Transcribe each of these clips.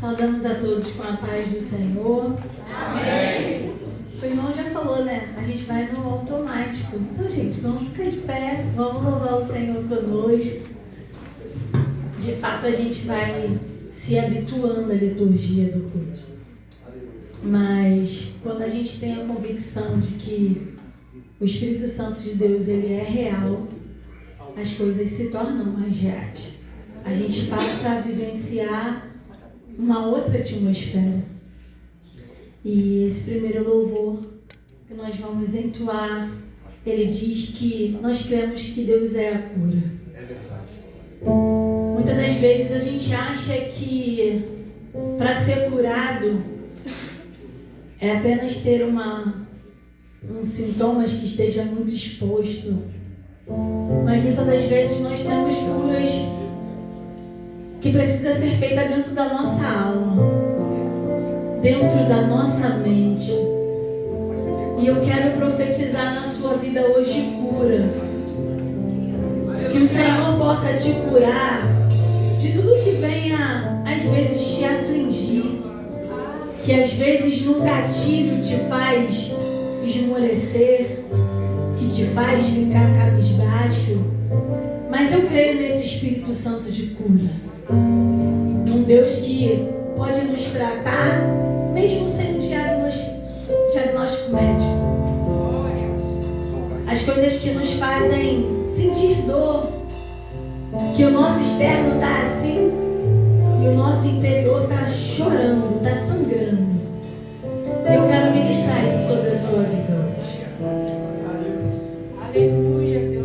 Saudamos a todos com a paz do Senhor. Amém. O irmão já falou, né? A gente vai no automático. Então, gente, vamos ficar de pé, vamos louvar o Senhor conosco. De fato, a gente vai se habituando à liturgia do culto. Mas, quando a gente tem a convicção de que o Espírito Santo de Deus, ele é real, as coisas se tornam mais reais. A gente passa a vivenciar uma outra atmosfera. E esse primeiro louvor que nós vamos entoar, ele diz que nós cremos que Deus é a cura. É verdade. Muitas das vezes a gente acha que para ser curado é apenas ter um sintomas que esteja muito exposto. Mas muitas das vezes nós temos curas que precisa ser feita dentro da nossa alma, dentro da nossa mente. E eu quero profetizar na sua vida hoje cura. Que o Senhor possa te curar de tudo que venha, às vezes, te afligir. Que às vezes num gatilho te faz esmorecer, que te faz ficar cabisbaixo. Mas eu creio nesse Espírito Santo de cura. Um Deus que pode nos tratar, mesmo sem um diagnóstico médico. As coisas que nos fazem sentir dor, que o nosso externo está assim e o nosso interior está chorando, está sangrando. Eu quero ministrar isso sobre a sua vida hoje. Aleluia, Deus.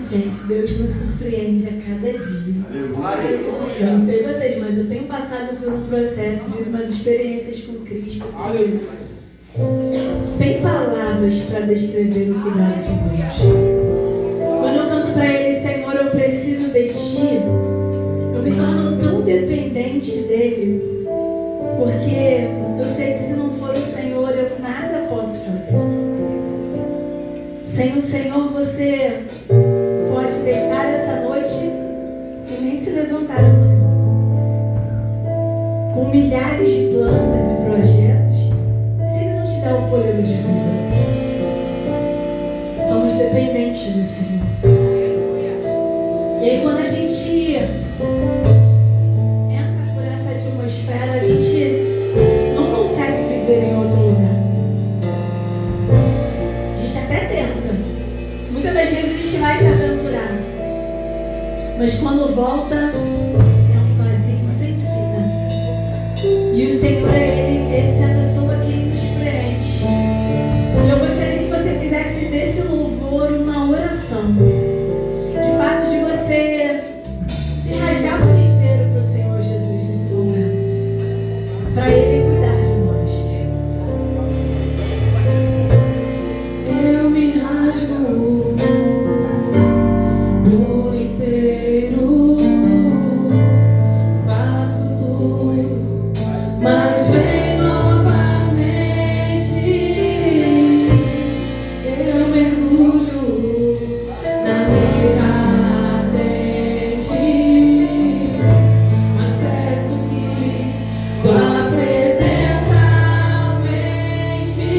Gente, Deus nos surpreende a cada dia. Eu não sei vocês, mas eu tenho passado por um processo, vivido umas experiências com Cristo que, sem palavras para descrever o cuidado de Deus. Quando eu canto para Ele, Senhor, eu preciso de Ti, eu me torno tão dependente dEle, porque eu sei que se não for o Senhor, eu nada posso fazer. Sem o Senhor, você pode deitar essa noite e nem se levantar amanhã. Com milhares de planos e projetos, se Ele não te der o fôlego de vida. Somos dependentes do Senhor. E aí quando a gente entra por essa atmosfera, a gente não consegue viver em outro lugar. A gente até tenta. Muitas das vezes a gente vai se aventurar. Mas quando volta, é um vazio sem fim. E o Senhor essa é a pessoa que nos preenche. E eu gostaria que você fizesse desse louvor uma oração. De fato, de você se rasgar por inteiro para o Senhor Jesus nesse momento. Para Ele cuidar de nós. Eu me rasgo por inteiro, faço tudo, mas vem novamente. Eu mergulho na minha ardente, mas peço que tua presença aumente.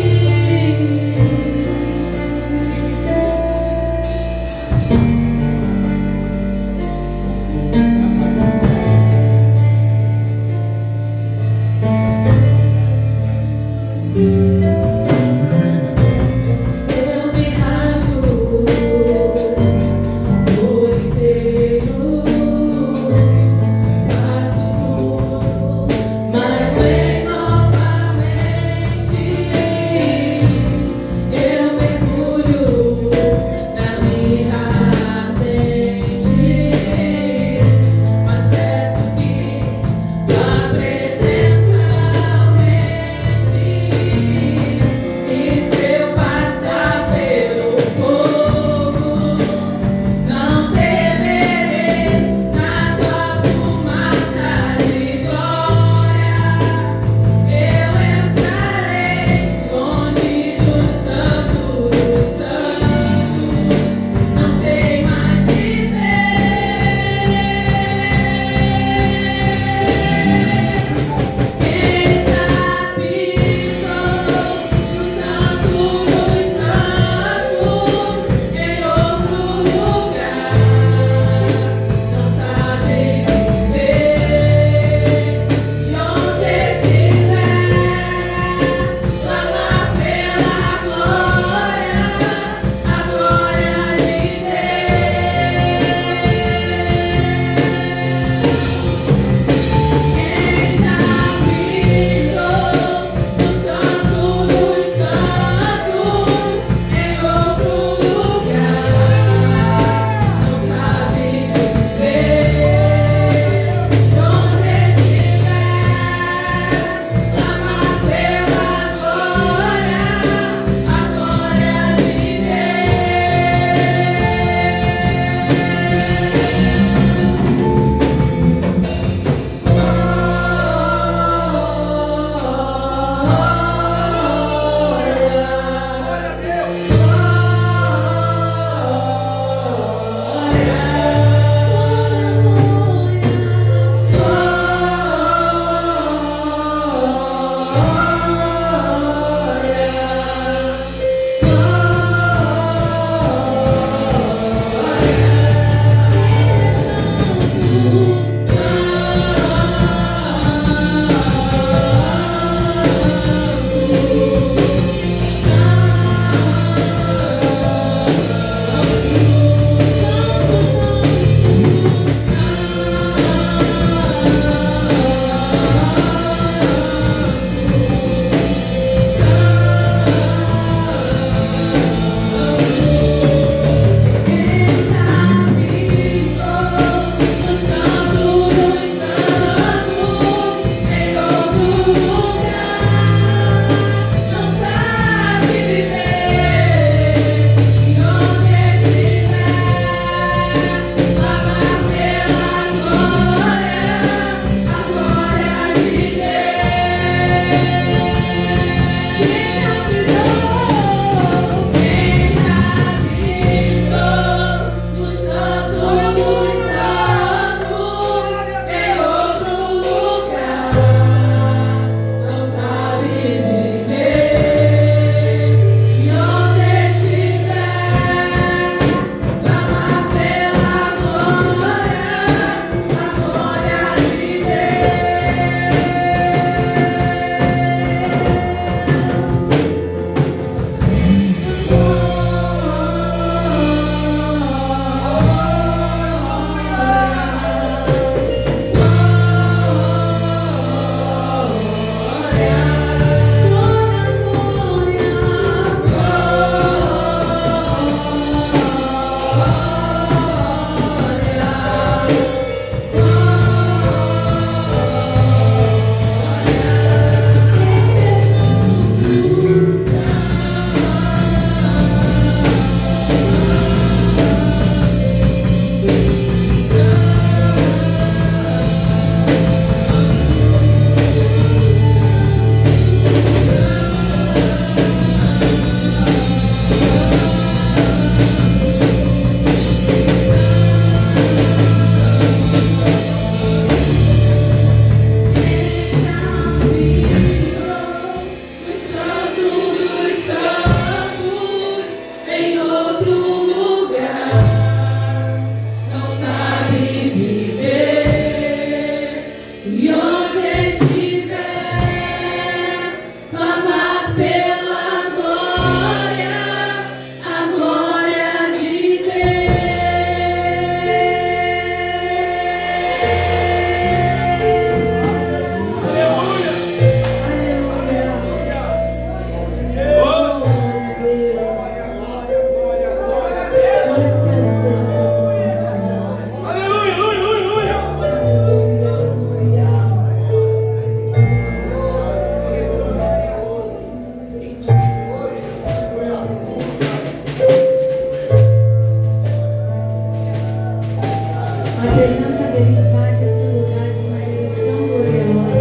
A presença dele invade esse lugar de maneira tão gloriosa.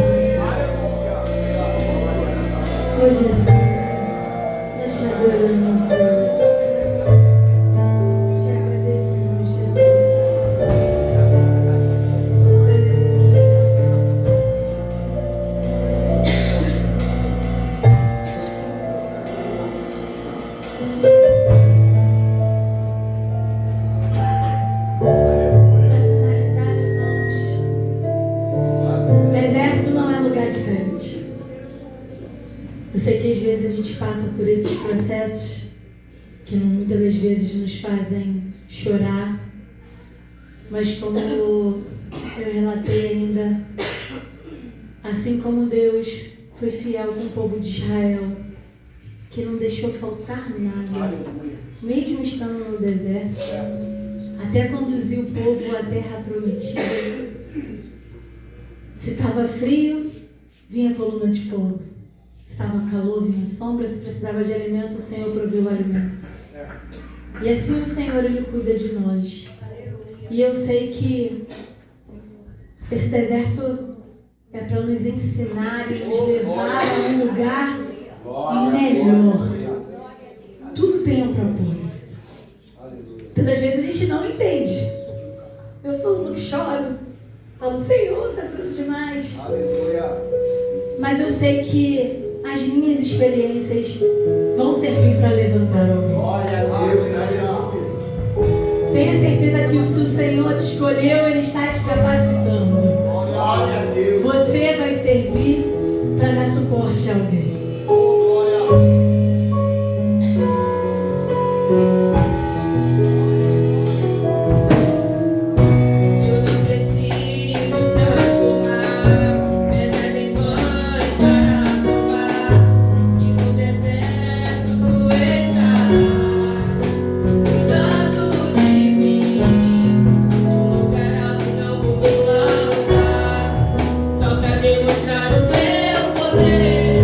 Oh Jesus, nós te adoramos, Deus. Te agradecemos, Jesus. Para finalizar, irmãos, deserto não é lugar de crente. Eu sei que às vezes a gente passa por esses processos que muitas das vezes nos fazem chorar, mas como eu relatei ainda, assim como Deus foi fiel com o povo de Israel, que não deixou faltar nada, mesmo estando no deserto, até conduzir o povo à terra prometida. Se estava frio, vinha coluna de fogo. Se estava calor, vinha sombra. Se precisava de alimento, o Senhor proveu o alimento. E assim o Senhor, Ele cuida de nós. E eu sei que esse deserto é para nos ensinar e nos levar a um lugar melhor. Tudo tem um propósito. Tantas vezes a gente não entende. Eu sou uma que choro. Falo, Senhor, está duro demais. Mas eu sei que as minhas experiências vão servir para levantar alguém. Tenha certeza que se o Senhor te escolheu, Ele está te capacitando. Você vai servir para dar suporte a alguém. Só pra demonstrar o meu poder.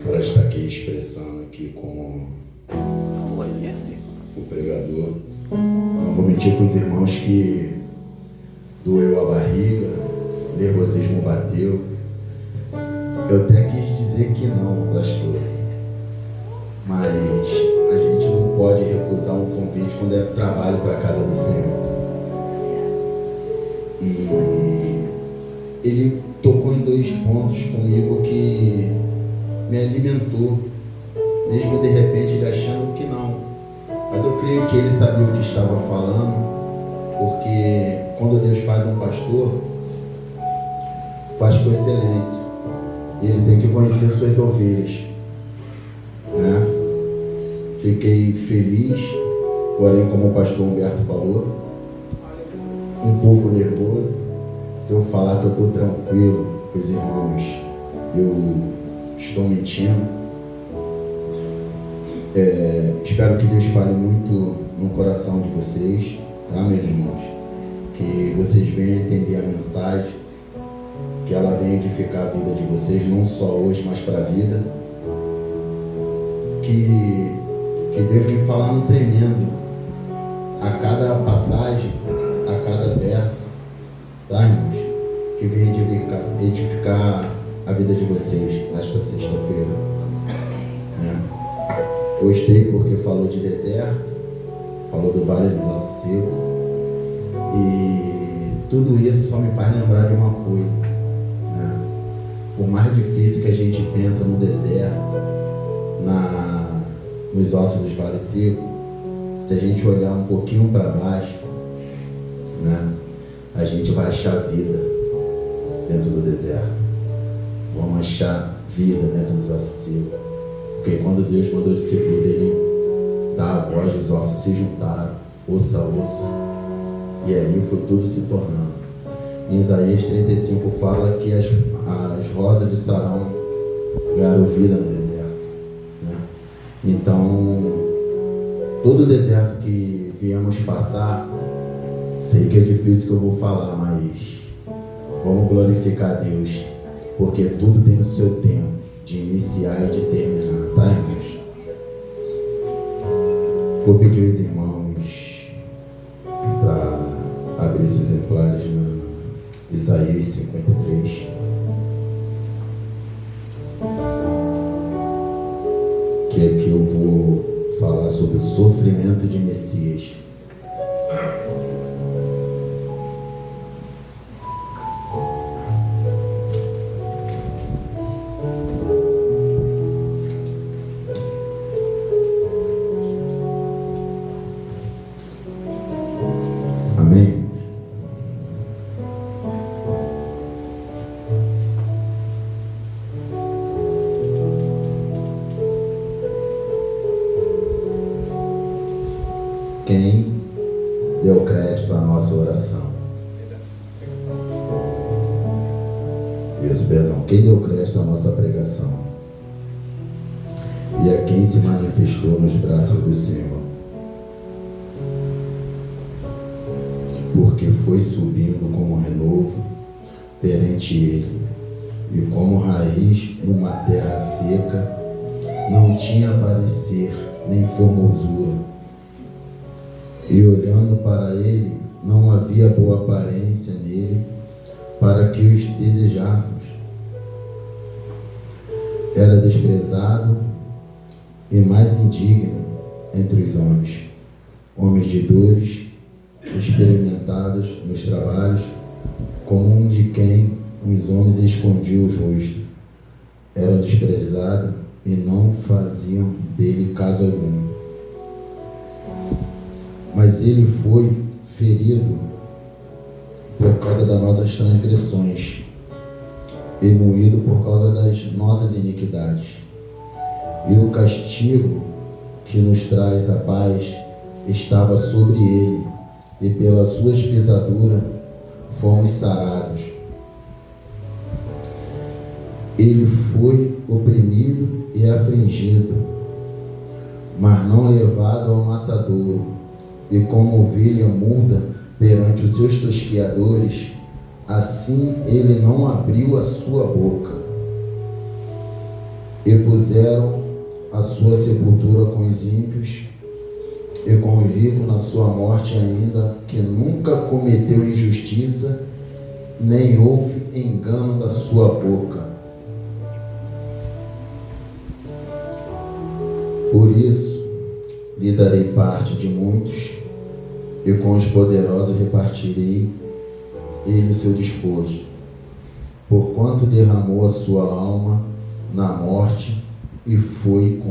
para estar aqui expressando aqui com o pregador. Não vou mentir com os irmãos que doeu a barriga, o nervosismo bateu. Eu até quis dizer que não, pastor, mas a gente não pode recusar um convite quando é trabalho para a casa do Senhor. E ele tocou em 2 pontos comigo que me alimentou, mesmo de repente ele achando que não. Mas eu creio que ele sabia o que estava falando, porque quando Deus faz um pastor, faz com excelência. Ele tem que conhecer suas ovelhas, né? Fiquei feliz, porém, como o pastor Humberto falou, um pouco nervoso. Se eu falar que eu estou tranquilo com os irmãos, eu estou mentindo. Espero que Deus fale muito no coração de vocês, tá, meus irmãos? Que vocês venham entender a mensagem, que ela venha edificar a vida de vocês, não só hoje, mas para a vida. Que Deus vem falando tremendo a cada passagem, a cada verso, tá, irmãos? Que venha edificar a vida de vocês nesta sexta-feira, né? Gostei porque falou de deserto, falou do Vale dos Ossos Secos, e tudo isso só me faz lembrar de uma coisa, né? Por mais difícil que a gente pensa no deserto, nos ossos dos vales secos, se a gente olhar um pouquinho para baixo, né, a gente vai achar vida dentro do deserto. Vamos achar vida dentro dos ossos secos. Porque quando Deus mandou o discípulo dele dar a voz, os ossos se juntaram, osso a osso, e ali foi tudo se tornando. Em Isaías 35 fala que as rosas de Sarão ganharam vida no deserto, né? Então, todo deserto que viemos passar, sei que é difícil que eu vou falar, mas vamos glorificar a Deus, porque tudo tem o seu tempo de iniciar e de terminar, tá, irmãos? Vou pedir os irmãos para abrir esses exemplares no Isaías 53. Que aqui eu vou falar sobre o sofrimento de Messias. Amém? Quem deu crédito à nossa oração? Isso, perdão. Quem deu crédito à nossa pregação? E a quem se manifestou nos braços do Senhor? Porque foi subindo como renovo perante Ele, e como raiz numa terra seca, não tinha parecer nem formosura. E olhando para ele, não havia boa aparência nele, para que os desejarmos. Era desprezado e mais indigno entre os homens de dores, experimentados nos trabalhos, como um de quem os homens escondiam os rostos. Era desprezado e não faziam dele caso algum. Mas ele foi ferido por causa das nossas transgressões e moído por causa das nossas iniquidades. E o castigo que nos traz a paz estava sobre ele, e pelas suas pisaduras fomos sarados. Ele foi oprimido e afligido, mas não levado ao matadouro. E como ovelha muda perante os seus tosqueadores, assim ele não abriu a sua boca. e puseram a sua sepultura com os ímpios e com o rico na sua morte, ainda que nunca cometeu injustiça, nem houve engano da sua boca. Por isso lhe darei parte de muitos, e com os poderosos repartirei ele o seu despojo, porquanto derramou a sua alma na morte e foi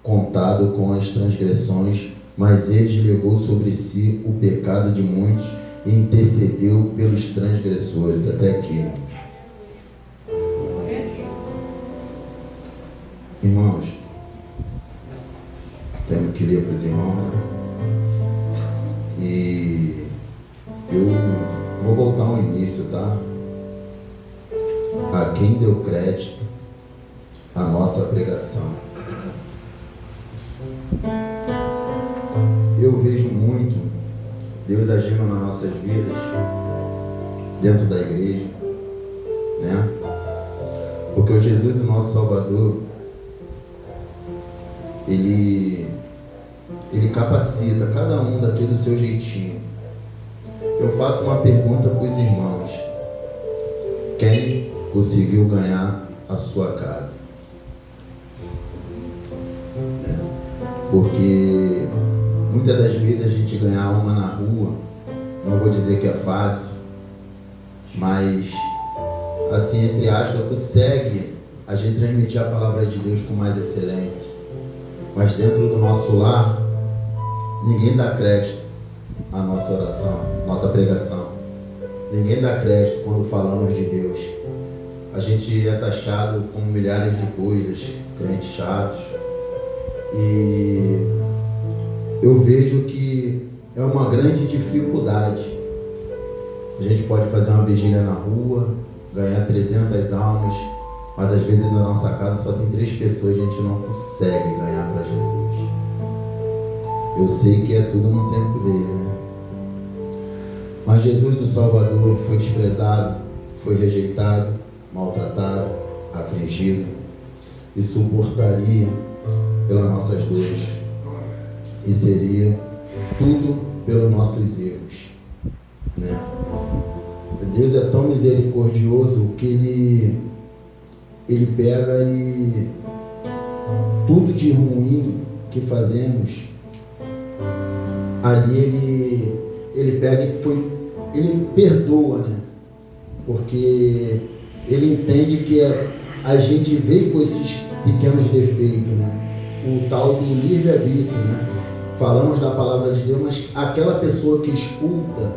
contado com as transgressões, mas ele levou sobre si o pecado de muitos e intercedeu pelos transgressores. Até aqui. Irmãos, temos que ler para os irmãos, né? E eu vou voltar ao início, tá? A quem deu crédito a nossa pregação. Eu vejo muito Deus agindo nas nossas vidas, dentro da igreja, né? Porque o Jesus, o nosso Salvador, Ele capacita cada um daquele do seu jeitinho. Eu faço uma pergunta para os irmãos: quem conseguiu ganhar a sua casa? Porque muitas das vezes a gente ganhar uma na rua, não vou dizer que é fácil, mas assim, entre aspas, consegue a gente transmitir a palavra de Deus com mais excelência. Mas dentro do nosso lar, ninguém dá crédito à nossa oração, nossa pregação. Ninguém dá crédito quando falamos de Deus. A gente é taxado com milhares de coisas, crentes chatos. E eu vejo que é uma grande dificuldade. A gente pode fazer uma vigília na rua, ganhar 300 almas, mas às vezes na nossa casa só tem 3 pessoas e a gente não consegue ganhar para Jesus. Eu sei que é tudo no tempo dele, né? Mas Jesus, o Salvador, foi desprezado, foi rejeitado, maltratado, afligido e suportaria pelas nossas dores, e seria tudo pelos nossos erros, né? Deus é tão misericordioso que Ele pega e tudo de ruim que fazemos, ali Ele pega e Ele perdoa, né? Porque Ele entende que a gente veio com esses pequenos defeitos, né? O tal do livre-arbítrio, né? Falamos da palavra de Deus, mas aquela pessoa que escuta,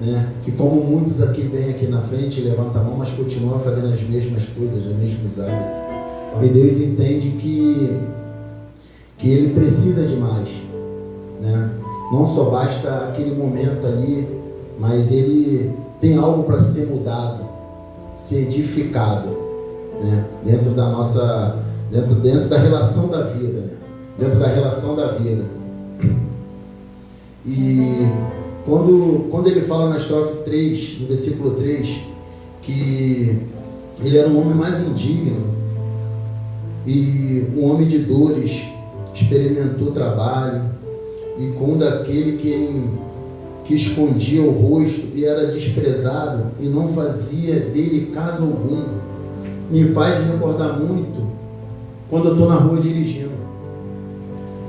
né? Que como muitos aqui vêm aqui na frente, levanta a mão, mas continua fazendo as mesmas coisas, os mesmos hábitos. E Deus entende que Ele precisa de mais, né? Não só basta aquele momento ali, mas Ele tem algo para ser mudado, ser edificado, né? Dentro da nossa, dentro da relação da vida, né? Dentro da relação da vida. E quando ele fala na estrofe 3, no versículo 3, que ele era um homem mais indigno e um homem de dores, experimentou trabalho, e quando aquele que escondia o rosto e era desprezado e não fazia dele caso algum, me faz recordar muito quando eu estou na rua dirigindo.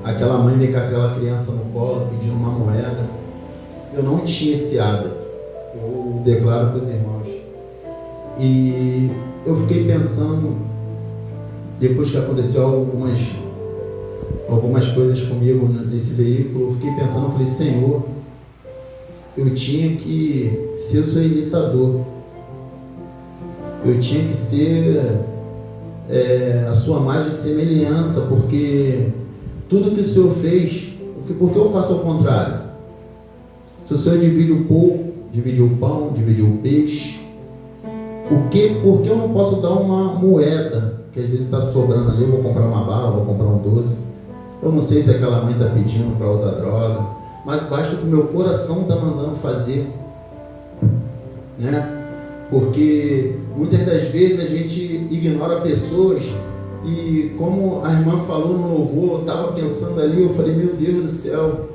Aquela mãe vem com aquela criança no colo pedindo uma moeda. Eu não tinha esse hábito, eu declaro para os irmãos. E eu fiquei pensando, depois que aconteceu algumas coisas comigo nesse veículo, eu fiquei pensando, eu falei: Senhor, eu tinha que ser o seu imitador, eu tinha que ser a sua imagem de semelhança, porque tudo que o Senhor fez, por que eu faço ao contrário? Se o Senhor divide o pouco, dividiu o pão, dividiu o peixe, por que eu não posso dar uma moeda, que às vezes está sobrando ali, eu vou comprar uma bala, vou comprar um doce, eu não sei se aquela mãe está pedindo para usar droga, mas basta que o meu coração está mandando fazer, né? Porque muitas das vezes a gente ignora pessoas E como a irmã falou no louvor, eu estava pensando ali, eu falei, meu Deus do céu,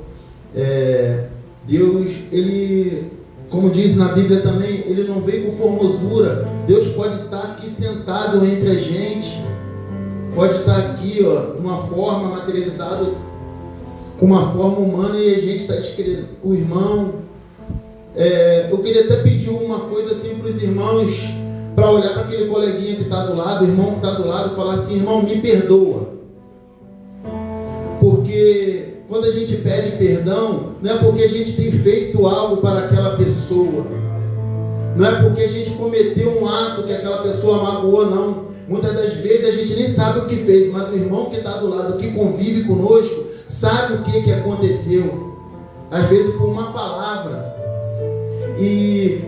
Deus, Ele, como diz na Bíblia também, Ele não veio com formosura. Deus pode estar aqui sentado entre a gente, pode estar aqui, ó, de uma forma materializada, com uma forma humana, e a gente está escrevendo, o irmão. Eu queria até pedir uma coisa assim para os irmãos, para olhar para aquele coleguinha que está do lado, o irmão que está do lado, e falar assim: irmão, me perdoa. Porque quando a gente pede perdão, não é porque a gente tem feito algo para aquela pessoa, não é porque a gente cometeu um ato que aquela pessoa magoou, não. Muitas das vezes a gente nem sabe o que fez, mas o irmão que está do lado, que convive conosco, sabe o que aconteceu. Às vezes foi uma palavra. E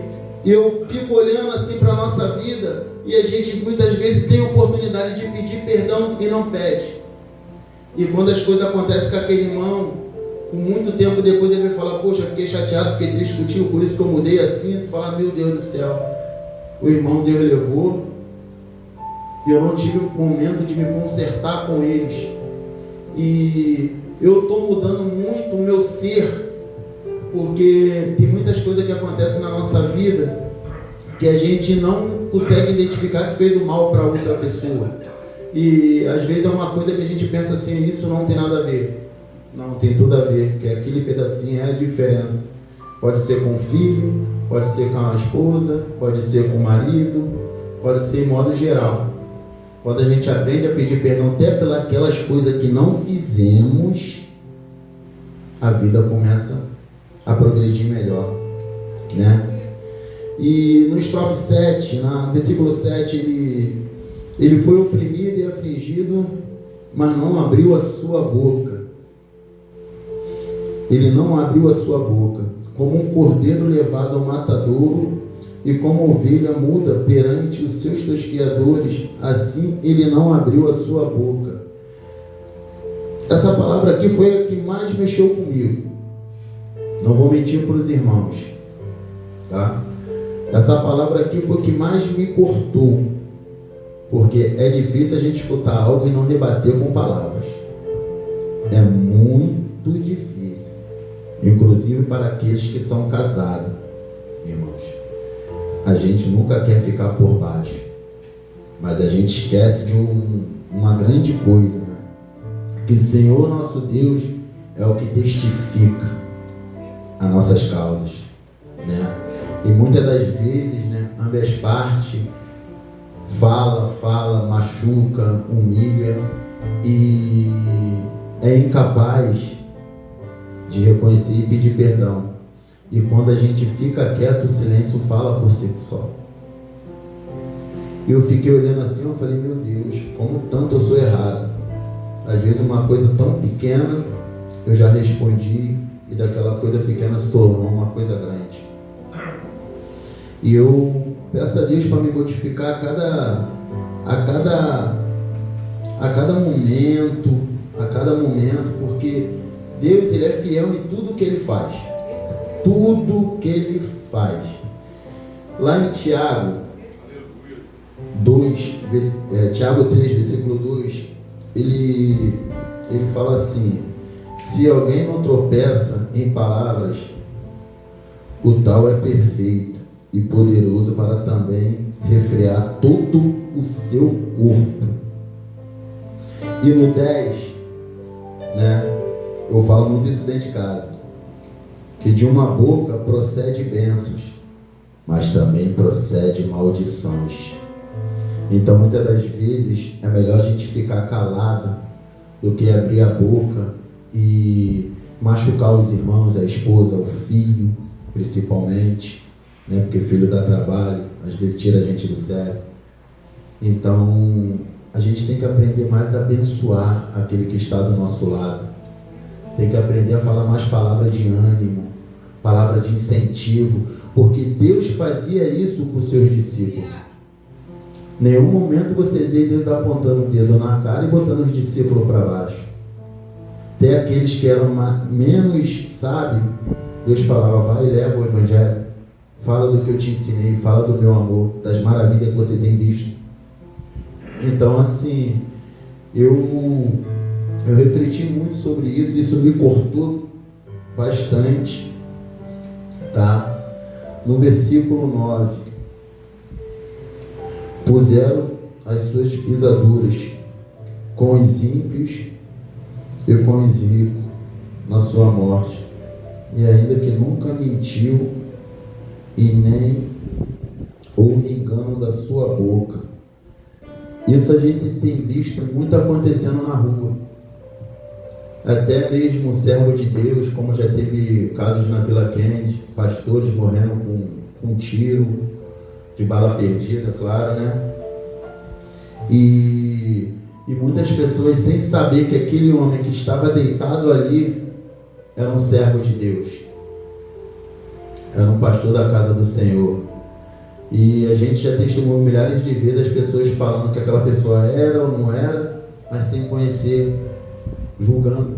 eu fico olhando assim para a nossa vida, e a gente muitas vezes tem a oportunidade de pedir perdão e não pede. E quando as coisas acontecem com aquele irmão, com muito tempo depois ele vai falar: poxa, fiquei chateado, fiquei triste contigo, por isso que eu mudei assim. Tu fala: meu Deus do céu, o irmão Deus levou, e eu não tive o momento de me consertar com eles. E eu estou mudando muito o meu ser, porque tem muitas coisas que acontecem na nossa vida que a gente não consegue identificar que fez o mal para outra pessoa. E às vezes é uma coisa que a gente pensa assim: isso não tem nada a ver. Não, tem tudo a ver, porque aquele pedacinho é a diferença. Pode ser com o filho, pode ser com a esposa, pode ser com o marido, pode ser em modo geral. Quando a gente aprende a pedir perdão até pelas coisas que não fizemos, a vida começa a progredir melhor, né? E no estrofe 7, no versículo 7, ele foi oprimido e afligido, mas não abriu a sua boca. Ele não abriu a sua boca, como um cordeiro levado ao matadouro, e como ovelha muda perante os seus tosqueadores, assim ele não abriu a sua boca. Essa palavra aqui foi a que mais mexeu comigo. Não vou mentir para os irmãos, tá? Essa palavra aqui foi o que mais me cortou, porque é difícil a gente escutar algo e não rebater com palavras. É muito difícil, inclusive para aqueles que são casados, irmãos. A gente nunca quer ficar por baixo, mas a gente esquece de uma grande coisa, né? Que o Senhor nosso Deus é o que testifica as nossas causas, né? E muitas das vezes, né, ambas partes fala, machuca, humilha e é incapaz de reconhecer e pedir perdão. E quando a gente fica quieto, o silêncio fala por si só. E eu fiquei olhando assim, eu falei: meu Deus, como tanto eu sou errado. Às vezes uma coisa tão pequena eu já respondi, e daquela coisa pequena se tornou uma coisa grande. E eu peço a Deus para me modificar a cada momento, porque Deus, Ele é fiel em tudo que Ele faz. Tudo que Ele faz. Lá em Tiago 3, versículo 2, ele fala assim: se alguém não tropeça em palavras, o tal é perfeito e poderoso para também refrear todo o seu corpo. E no 10, né, eu falo muito isso dentro de casa, que de uma boca procede bênçãos, mas também procede maldições. Então muitas das vezes é melhor a gente ficar calado do que abrir a boca e machucar os irmãos, a esposa, o filho, principalmente, né? Porque filho dá trabalho, às vezes tira a gente do sério. Então a gente tem que aprender mais a abençoar aquele que está do nosso lado. Tem que aprender a falar mais palavras de ânimo, palavra de incentivo, porque Deus fazia isso com os seus discípulos. Em nenhum momento você vê Deus apontando o dedo na cara e botando os discípulos para baixo. Até aqueles que eram menos sábios, Deus falava: vai e leva o evangelho, fala do que eu te ensinei, fala do meu amor, das maravilhas que você tem visto. Então assim, eu refleti muito sobre isso me cortou bastante, tá? No versículo 9, puseram as suas pisaduras com os ímpios e com os ricos na sua morte, e ainda que nunca mentiu e nem houve engano da sua boca. Isso a gente tem visto muito acontecendo na rua. Até mesmo o servo de Deus, como já teve casos na Vila Kennedy, pastores morrendo com um tiro de bala perdida, claro, né? E muitas pessoas, sem saber que aquele homem que estava deitado ali era um servo de Deus, era um pastor da casa do Senhor. E a gente já testemunhou milhares de vezes as pessoas falando que aquela pessoa era ou não era, mas sem conhecer, julgando.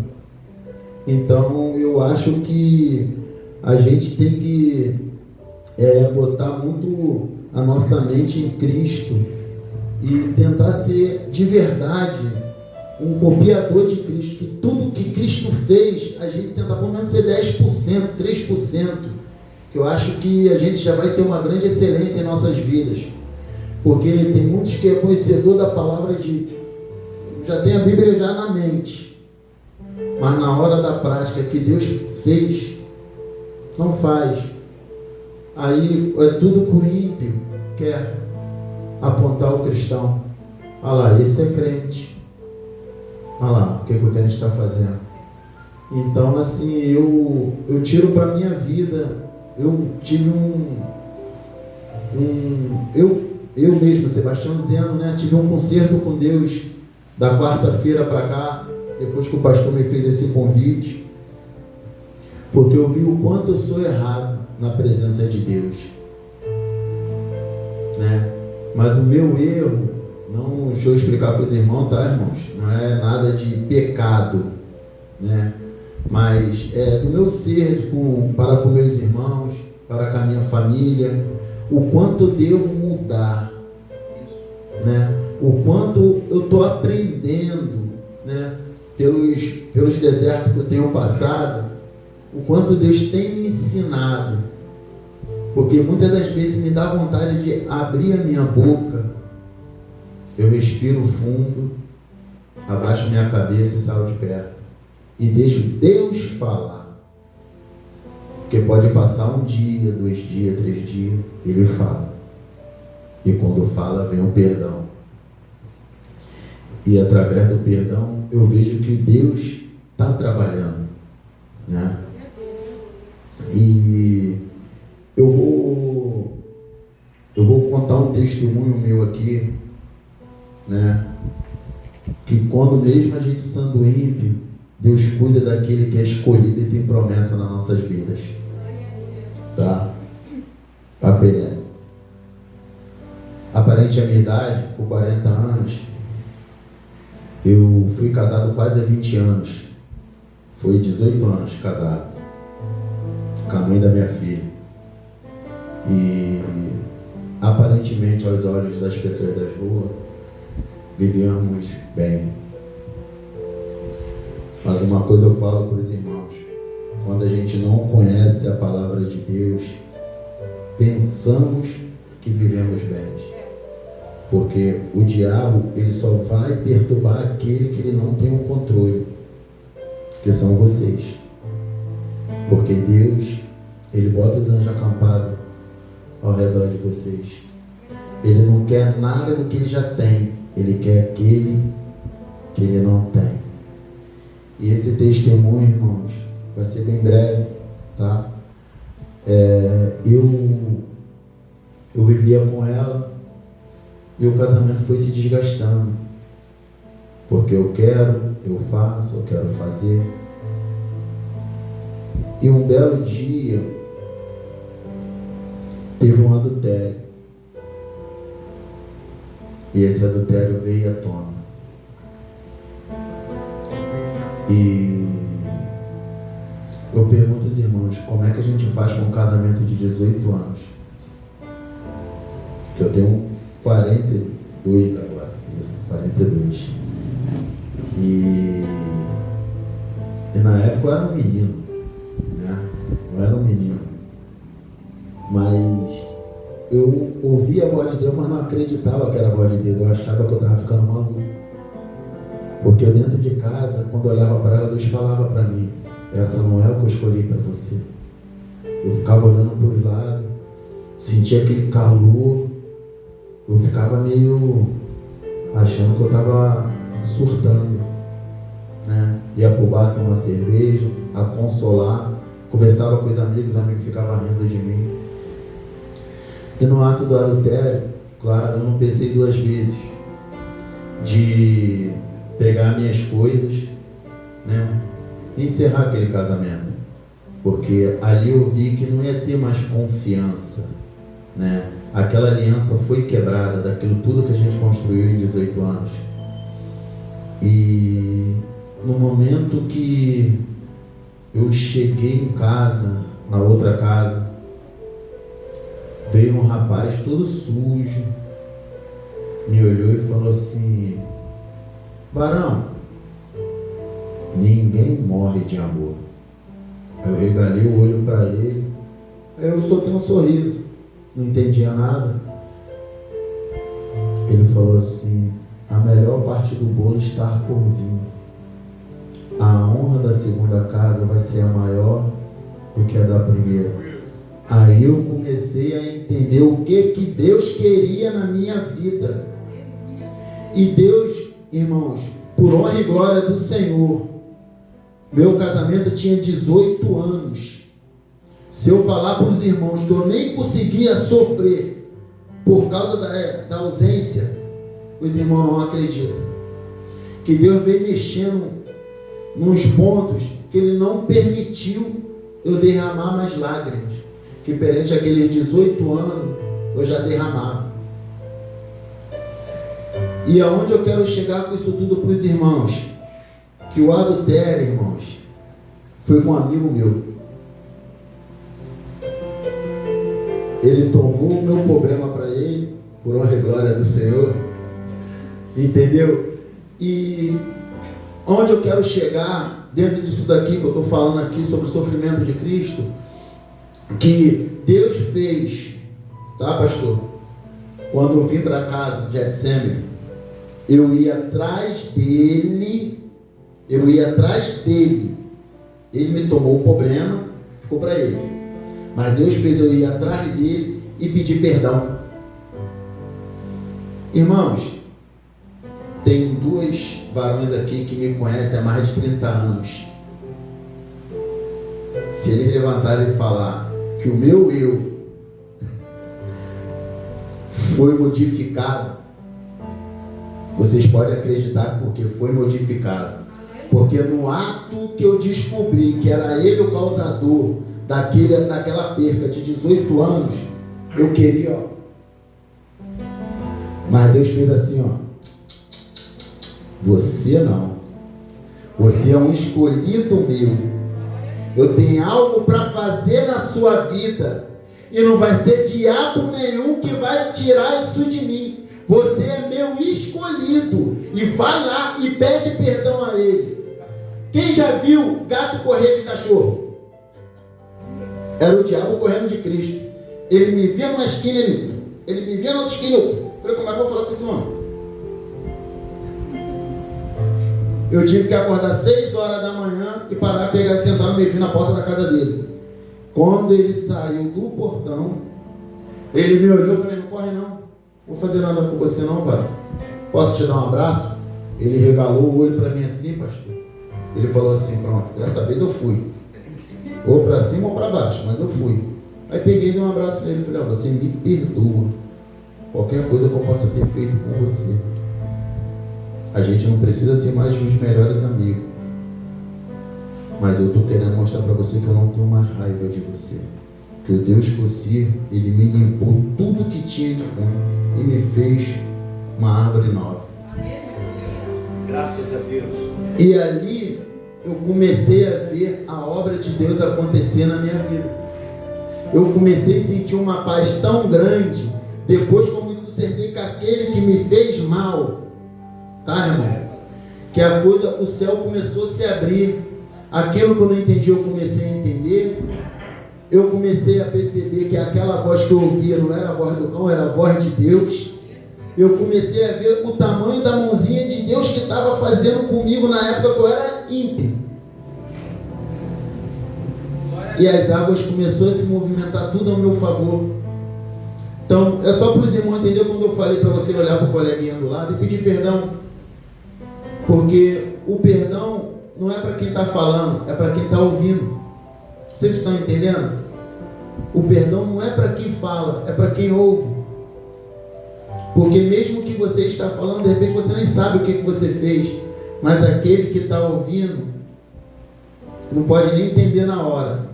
Então eu acho que a gente tem que botar muito a nossa mente em Cristo e tentar ser de verdade um copiador de Cristo. Tudo que Cristo fez, a gente tenta pelo menos ser 10%, 3%, que eu acho que a gente já vai ter uma grande excelência em nossas vidas. Porque tem muitos que é conhecedor da palavra já tem a Bíblia já na mente, mas na hora da prática que Deus fez, não faz. Aí é tudo que o ímpio quer apontar o cristão. Olha lá, esse é crente. Olha lá, o que o crente está fazendo. Então, assim, eu tiro para a minha vida. Eu tive eu mesmo, Sebastião dizendo, né? Tive um concerto com Deus da quarta-feira para cá, depois que o pastor me fez esse convite, porque eu vi o quanto eu sou errado na presença de Deus, né? Mas o meu erro, não, deixa eu explicar para os irmãos, tá, irmãos? Não é nada de pecado, né? Mas é do meu ser para com meus irmãos, para com a minha família, o quanto eu devo mudar, né? O quanto eu estou aprendendo, né? Pelos desertos que eu tenho passado, o quanto Deus tem me ensinado, porque muitas das vezes me dá vontade de abrir a minha boca, eu respiro fundo, abaixo minha cabeça e saio de perto e deixo Deus falar, porque pode passar um dia, 2 dias, 3 dias, Ele fala, e quando fala vem o perdão, e através do perdão eu vejo que Deus está trabalhando, né? E eu vou contar um testemunho meu aqui, né? Que quando mesmo a gente sendo ímpio, Deus cuida daquele que é escolhido e tem promessa nas nossas vidas, tá? Aparente a minha idade, por 40 anos, eu fui casado quase há 20 anos, foi 18 anos casado, com a mãe da minha filha, e aparentemente aos olhos das pessoas das ruas, vivíamos bem. Mas uma coisa eu falo para os irmãos, quando a gente não conhece a palavra de Deus, pensamos que vivemos bem, porque o diabo, ele só vai perturbar aquele que ele não tem o controle, que são vocês, porque Deus, ele bota os anjos acampados ao redor de vocês. Ele não quer nada do que ele já tem, ele quer aquele que ele não tem. E esse testemunho, irmãos, vai ser bem breve, tá? Eu vivia com ela e o casamento foi se desgastando, porque eu faço, eu quero fazer. E um belo dia teve um adultério, e esse adultério veio à tona. E eu pergunto aos irmãos, como é que a gente faz com um casamento de 18 anos? Porque eu tenho 42 agora, isso, 42. época eu era um menino, né? Eu era um menino. Mas eu ouvia a voz de Deus, mas não acreditava que era a voz de Deus. Eu achava que eu estava ficando maluco. Porque eu dentro de casa, quando eu olhava para ela, Deus falava para mim: essa não é o que eu escolhi para você. Eu ficava olhando para os lados, sentia aquele calor, eu ficava meio achando que eu estava surtando, né? Ia pro bar tomar cerveja, a consolar, conversava com os amigos ficavam rindo de mim. E no ato do adultério, claro, eu não pensei duas vezes de pegar minhas coisas, né, e encerrar aquele casamento, porque ali eu vi que não ia ter mais confiança, né? Aquela aliança foi quebrada daquilo tudo que a gente construiu em 18 anos. E no momento que eu cheguei em casa, na outra casa, veio um rapaz todo sujo, me olhou e falou assim: varão, ninguém morre de amor. Aí eu regalei o olho para ele, aí eu soltei um sorriso, não entendia nada. Ele falou assim: a melhor parte do bolo está por vir. A honra da segunda casa vai ser a maior do que a da primeira. Aí eu comecei a entender o que Deus queria na minha vida. E Deus, irmãos, por honra e glória do Senhor, meu casamento tinha 18 anos. Se eu falar para os irmãos que eu nem conseguia sofrer por causa da ausência, os irmãos não acreditam. Que Deus veio mexendo nos pontos que Ele não permitiu eu derramar mais lágrimas. Que perante aqueles 18 anos eu já derramava. E aonde eu quero chegar com isso tudo para os irmãos? Que o adultério, irmãos, foi com um amigo meu. Ele tomou o meu problema para ele, por honra e glória do Senhor. Entendeu? E onde eu quero chegar, dentro disso daqui que eu estou falando aqui sobre o sofrimento de Cristo, que Deus fez, tá, pastor? Quando eu vim para casa de Getsemane, eu ia atrás dele, ele me tomou o problema, ficou para ele, mas Deus fez eu ir atrás dele e pedir perdão. Irmãos, tem dois varões aqui que me conhecem há mais de 30 anos. Se eles levantarem e falar que o meu eu foi modificado, vocês podem acreditar porque foi modificado. Porque no ato que eu descobri que era ele o causador daquela perca de 18 anos, eu queria, ó. Mas Deus fez assim, ó. Você não. Você é um escolhido meu. Eu tenho algo para fazer na sua vida. E não vai ser diabo nenhum que vai tirar isso de mim. Você é meu escolhido. E vai lá e pede perdão a ele. Quem já viu gato correr de cachorro? Era o diabo correndo de Cristo. Ele me via numa esquina, ele me via na outra esquina. Eu falei, como é que eu vou falar com esse homem? Eu tive que acordar 6 horas da manhã e parar, pegar e sentar no meio na porta da casa dele. Quando ele saiu do portão, ele me olhou e falei, não corre não. Vou fazer nada com você não, vai. Posso te dar um abraço? Ele regalou o olho para mim assim, pastor. Ele falou assim, pronto, dessa vez eu fui. Ou para cima ou para baixo, mas eu fui. Aí peguei e dei um abraço nele e falei, você me perdoa. Qualquer coisa que eu possa ter feito com você. A gente não precisa ser mais os melhores amigos. Mas eu estou querendo mostrar para você que eu não tenho mais raiva de você. Que o Deus que eu sirvo, Ele me limpou tudo que tinha de ruim e me fez uma árvore nova. Graças a Deus. E ali eu comecei a ver a obra de Deus acontecer na minha vida. Eu comecei a sentir uma paz tão grande depois que eu me consertei com aquele que me fez mal. Tá, irmão? Que a coisa, o céu começou a se abrir. aquilo que eu não entendi, eu comecei a entender. Eu comecei a perceber que aquela voz que eu ouvia não era a voz do cão, era a voz de Deus. Eu comecei a ver o tamanho da mãozinha de Deus que estava fazendo comigo na época que eu era ímpio. E as águas começaram a se movimentar tudo ao meu favor. Então, é só para os irmãos entenderem quando eu falei para você olhar para o coleguinha do lado e pedir perdão. Porque o perdão não é para quem está falando, é para quem está ouvindo. Vocês estão entendendo? O perdão não é para quem fala, é para quem ouve. Porque mesmo que você está falando, de repente você nem sabe o que você fez. Mas aquele que está ouvindo não pode nem entender na hora.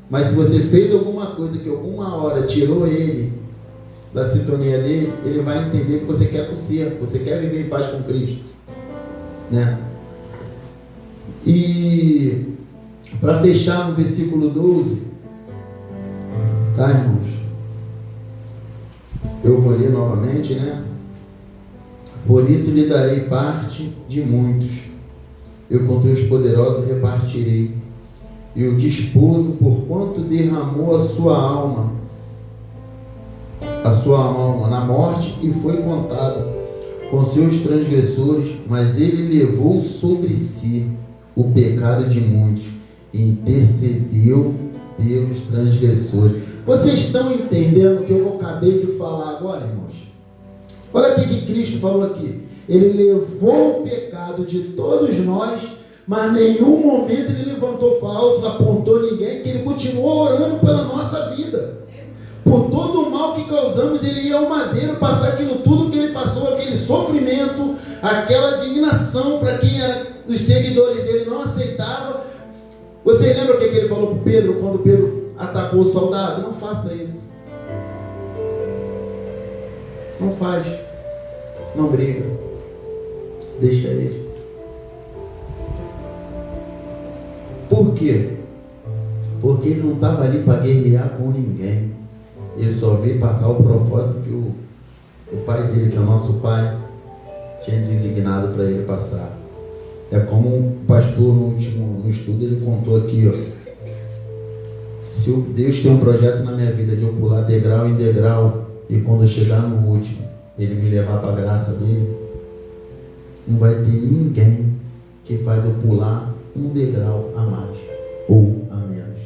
Mas se você fez alguma coisa que alguma hora tirou ele da sintonia dele, ele vai entender que você quer conserto, você quer viver em paz com Cristo, né? E para fechar no versículo 12, tá, irmãos? Eu vou ler novamente, né? Por isso lhe darei parte de muitos, eu com teus poderosos repartirei, e o desposo, por quanto derramou a sua alma na morte, e foi contado com seus transgressores, mas ele levou sobre si o pecado de muitos e intercedeu pelos transgressores. Vocês estão entendendo o que eu acabei de falar agora, irmãos? Olha o que Cristo falou aqui. Ele levou o pecado de todos nós, mas em nenhum momento ele levantou falso, apontou ninguém, que ele continuou orando pela nossa vida. Por todo o mal que causamos, ele ia ao madeiro passar aquilo tudo que ele passou, aquele sofrimento, aquela indignação para quem era os seguidores dele não aceitava. Vocês lembram o que ele falou para Pedro, quando Pedro atacou o soldado? Não faça isso. Não faz. Não briga. Deixa ele. Por quê? Porque ele não estava ali para guerrear com ninguém. Ele só veio passar o propósito que o pai dele, que é o nosso pai, tinha designado para ele passar. É como o pastor no estudo ele contou aqui, ó. Se Deus tem um projeto na minha vida de eu pular degrau em degrau, e quando eu chegar no último, ele me levar para a graça dele, não vai ter ninguém que faz eu pular um degrau a mais ou a menos.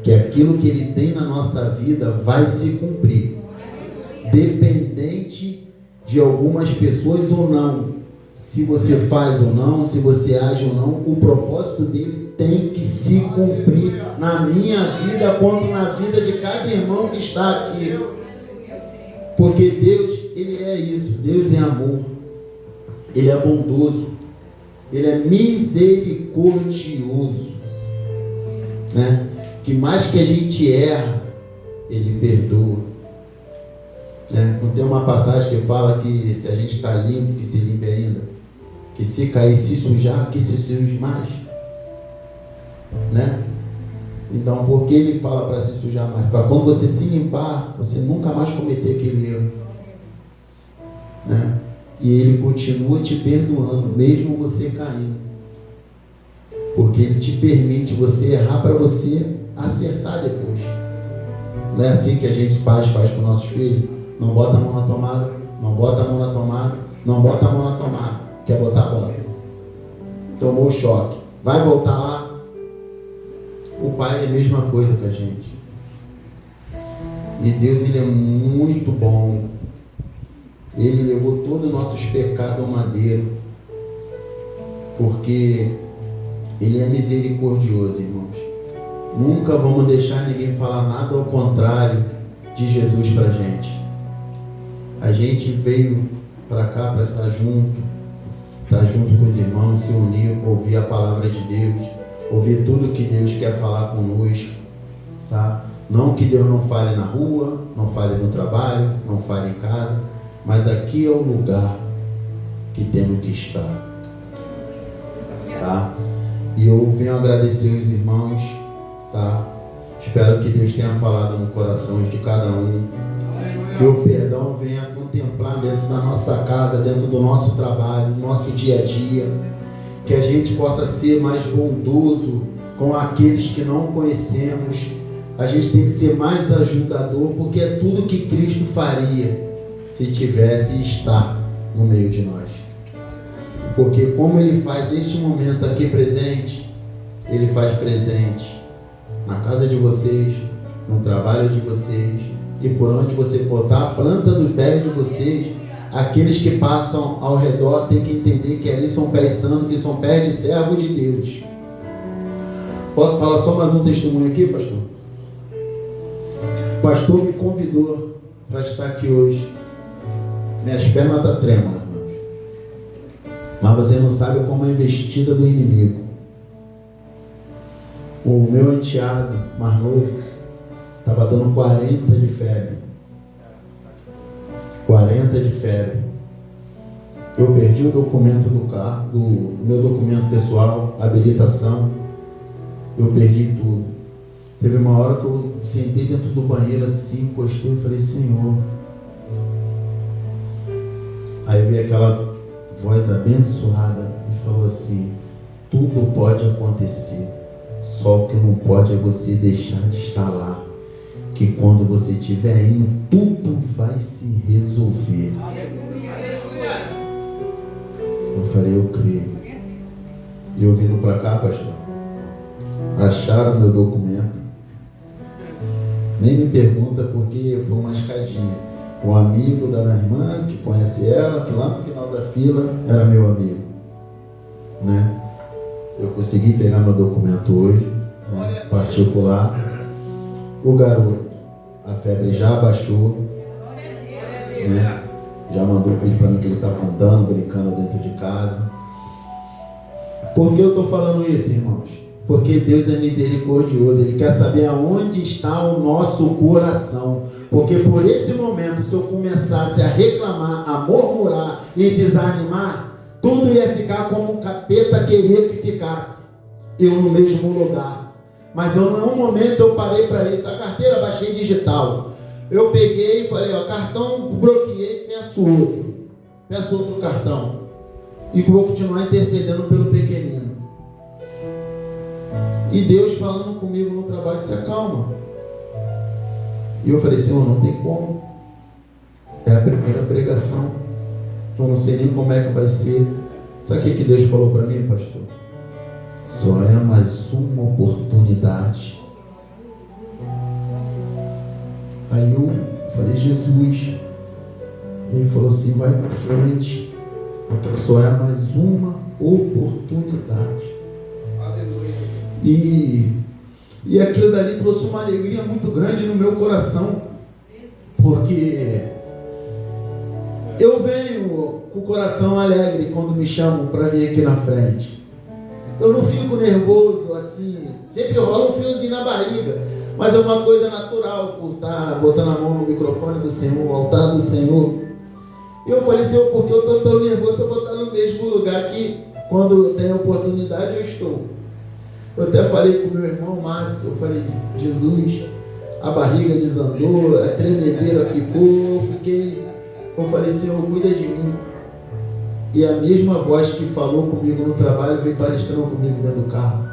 Que aquilo que ele tem na nossa vida vai se cumprir, dependente de algumas pessoas ou não. Se você faz ou não, se você age ou não, o propósito dele tem que se cumprir na minha vida quanto na vida de cada irmão que está aqui. Porque Deus, ele é isso. Deus é amor. Ele é bondoso. Ele é misericordioso, né? Que mais que a gente erra, ele perdoa, né? Não tem uma passagem que fala que se a gente está limpo, que se limpe ainda, que se cair, se sujar, que se suje mais, né? Então, por que ele fala para se sujar mais? Para quando você se limpar, você nunca mais cometer aquele erro, né? E ele continua te perdoando, mesmo você caindo, porque ele te permite você errar para você acertar depois. Não é assim que a gente faz com nossos filhos? Não bota a mão na tomada, não bota a mão na tomada, não bota a mão na tomada. Quer botar a bola? Tomou o choque. Vai voltar lá? O pai é a mesma coisa que a gente. E Deus, ele é muito bom. Ele levou todos os nossos pecados ao madeiro, porque ele é misericordioso, irmãos. Nunca vamos deixar ninguém falar nada ao contrário de Jesus para a gente. A gente veio para cá para estar junto com os irmãos, se unir, ouvir a palavra de Deus, ouvir tudo que Deus quer falar conosco, tá? Não que Deus não fale na rua, não fale no trabalho, não fale em casa, mas aqui é o lugar que temos que estar, tá? E eu venho agradecer os irmãos, tá? Espero que Deus tenha falado no coração de cada um, que o perdão venha contemplar dentro da nossa casa, dentro do nosso trabalho, no nosso dia a dia, que a gente possa ser mais bondoso com aqueles que não conhecemos. A gente tem que ser mais ajudador, porque é tudo que Cristo faria se tivesse e está no meio de nós. Porque como Ele faz neste momento aqui presente, Ele faz presente na casa de vocês, no trabalho de vocês, e por onde você botar a planta dos pés de vocês, aqueles que passam ao redor têm que entender que ali são pés santos, que são pés de servo de Deus. Posso falar só mais um testemunho aqui, pastor? O pastor me convidou para estar aqui hoje. Minhas pernas estão trêmulas, irmãos. Mas você não sabe como é a investida do inimigo. O meu enteado mais novo estava dando 40 de febre. 40 de febre. Eu perdi o documento do carro, do meu documento pessoal, habilitação. Eu perdi tudo. Teve uma hora que eu sentei dentro do banheiro assim, encostei e falei, Senhor. Aí veio aquela voz abençoada e falou assim, tudo pode acontecer, só o que não pode é você deixar de estar lá, que quando você estiver indo, tudo vai se resolver. Eu falei, eu creio. E eu vindo para cá, pastor, acharam meu documento. Nem me pergunta porque foi uma escadinha. Um amigo da minha irmã, que conhece ela, que lá no final da fila era meu amigo, né? Eu consegui pegar meu documento hoje, né? Particular. O garoto, a febre já baixou, né? Já mandou um vídeo para mim que ele estava andando, brincando dentro de casa. Por que eu estou falando isso, irmãos? Porque Deus é misericordioso, Ele quer saber aonde está o nosso coração. Porque por esse momento, se eu começasse a reclamar, a murmurar e desanimar, tudo ia ficar como um capeta queria que ficasse. Eu no mesmo lugar. Mas em nenhum momento eu parei para isso. A carteira baixei digital. Eu peguei e falei, ó, cartão bloqueei, peço outro cartão. E vou continuar intercedendo pelo pequenino. E Deus falando comigo no trabalho, se acalma. E eu falei, Senhor, não tem como. É a primeira pregação. Eu não sei nem como é que vai ser. Sabe o que Deus falou para mim, pastor? Só é mais uma oportunidade. Aí eu falei, Jesus. E Ele falou assim, vai para frente. Porque só é mais uma oportunidade. E aquilo dali trouxe uma alegria muito grande no meu coração, porque eu venho com o coração alegre quando me chamam para vir aqui na frente. Eu não fico nervoso assim, sempre rola um friozinho na barriga, mas é uma coisa natural por estar botando a mão no microfone do Senhor, no altar do Senhor. E eu falei, Senhor, porque eu estou tão nervoso, eu vou estar no mesmo lugar que quando tem oportunidade eu estou. Eu até falei com o meu irmão Márcio, eu falei, Jesus, a barriga desandou, a tremedeira ficou, eu falei, Senhor, cuida de mim. E a mesma voz que falou comigo no trabalho veio palestrando comigo dentro do carro.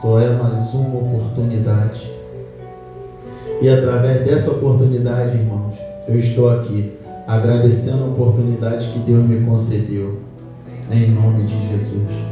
Só é mais uma oportunidade. E através dessa oportunidade, irmãos, eu estou aqui agradecendo a oportunidade que Deus me concedeu. Em nome de Jesus.